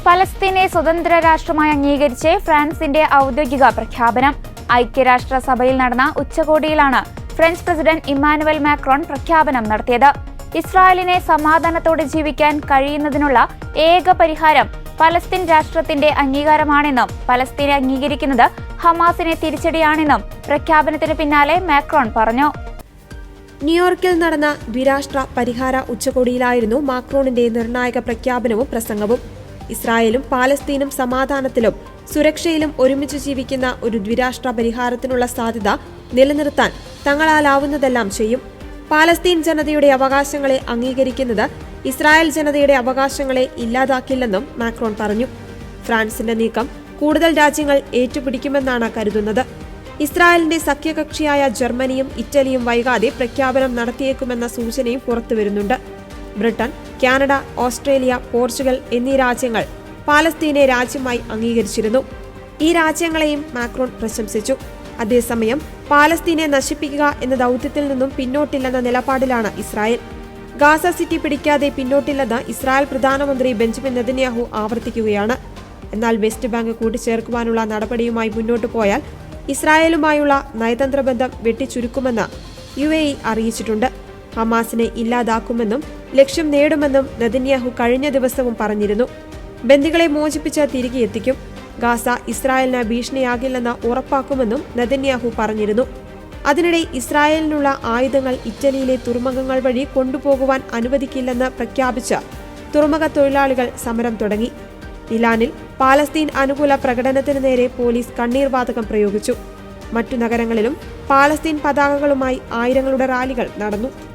പലസ്തീനെ സ്വതന്ത്ര രാഷ്ട്രമായി അംഗീകരിച്ച് ഫ്രാൻസിന്റെ ഔദ്യോഗിക പ്രഖ്യാപനം. ഐക്യരാഷ്ട്രസഭയിൽ നടന്ന ഉച്ചകോടിയിലാണ് ഫ്രഞ്ച് പ്രസിഡന്റ് ഇമ്മാനുവൽ മാക്രോൺ പ്രഖ്യാപനം നടത്തിയത്. ഇസ്രായേലിനെ സമാധാനത്തോടെ ജീവിക്കാൻ കഴിയുന്നതിനുള്ള ഏക പരിഹാരം പലസ്തീൻ രാഷ്ട്രത്തിന്റെ അംഗീകാരമാണെന്നും പലസ്തീനെ അംഗീകരിക്കുന്നത് ഹമാസിനെ തിരിച്ചടിയാണെന്നും പ്രഖ്യാപനത്തിന് പിന്നാലെ മാക്രോൺ പറഞ്ഞു. ന്യൂയോർക്കിൽ നടന്ന ദ്വിരാഷ്ട്ര പരിഹാര ഉച്ചകോടിയിലായിരുന്നു മാക്രോണിന്റെ നിർണായക പ്രഖ്യാപനവും പ്രസംഗവും. ഇസ്രായേലും പാലസ്തീനും സമാധാനത്തിലും സുരക്ഷയിലും ഒരുമിച്ച് ജീവിക്കുന്ന ഒരു ദ്വിരാഷ്ട്ര പരിഹാരത്തിനുള്ള സാധ്യത നിലനിർത്താൻ തങ്ങളാലാവുന്നതെല്ലാം ചെയ്യും. പാലസ്തീൻ ജനതയുടെ അവകാശങ്ങളെ അംഗീകരിക്കുന്നത് ഇസ്രായേൽ ജനതയുടെ അവകാശങ്ങളെ ഇല്ലാതാക്കില്ലെന്നും മാക്രോൺ പറഞ്ഞു. ഫ്രാൻസിന്റെ നീക്കം കൂടുതൽ രാജ്യങ്ങൾ ഏറ്റുപിടിക്കുമെന്നാണ് കരുതുന്നത്. ഇസ്രായേലിന്റെ സഖ്യകക്ഷിയായ ജർമ്മനിയും ഇറ്റലിയും വൈകാതെ പ്രഖ്യാപനം നടത്തിയേക്കുമെന്ന സൂചനയും പുറത്തുവരുന്നുണ്ട്. ബ്രിട്ടൻ, കാനഡ, ഓസ്ട്രേലിയ, പോർച്ചുഗൽ എന്നീ രാജ്യങ്ങൾ പാലസ്തീനെ രാജ്യമായി അംഗീകരിച്ചിരുന്നു. ഈ രാജ്യങ്ങളെയും മാക്രോൺ പ്രശംസിച്ചു. അതേസമയം പാലസ്തീനെ നശിപ്പിക്കുക എന്ന ദൗത്യത്തിൽ നിന്നും പിന്നോട്ടില്ലെന്ന നിലപാടിലാണ് ഇസ്രായേൽ. ഗാസ സിറ്റി പിടിക്കാതെ പിന്നോട്ടില്ലെന്ന് ഇസ്രായേൽ പ്രധാനമന്ത്രി ബെഞ്ചമിൻ നെതന്യാഹു ആവർത്തിക്കുകയാണ്. എന്നാൽ വെസ്റ്റ് ബാങ്ക് കൂട്ടിച്ചേർക്കുവാനുള്ള നടപടിയുമായി മുന്നോട്ടു പോയാൽ ഇസ്രായേലുമായുള്ള നയതന്ത്ര ബന്ധം വെട്ടിച്ചുരുക്കുമെന്ന് UAE അറിയിച്ചിട്ടുണ്ട്. ഹമാസിനെ ഇല്ലാതാക്കുമെന്നും ലക്ഷ്യം നേടുമെന്നും നെതന്യാഹു കഴിഞ്ഞ ദിവസവും പറഞ്ഞിരുന്നു. ബന്ദികളെ മോചിപ്പിച്ച് തിരികെ എത്തിക്കും. ഗാസ ഇസ്രായേലിന് ഭീഷണിയാകില്ലെന്ന് ഉറപ്പാക്കുമെന്നും നെതന്യാഹു പറഞ്ഞിരുന്നു. അതിനിടെ ഇസ്രായേലിനുള്ള ആയുധങ്ങൾ ഇറ്റലിയിലെ തുറമുഖങ്ങൾ വഴി കൊണ്ടുപോകുവാൻ അനുവദിക്കില്ലെന്ന് പ്രഖ്യാപിച്ച് തുറമുഖ തൊഴിലാളികൾ സമരം തുടങ്ങി. മിലാനിൽ പാലസ്തീൻ അനുകൂല പ്രകടനത്തിന് നേരെ പോലീസ് കണ്ണീർവാതകം പ്രയോഗിച്ചു. മറ്റു നഗരങ്ങളിലും പാലസ്തീൻ പതാകകളുമായി ആയിരങ്ങളുടെ റാലികൾ നടന്നു.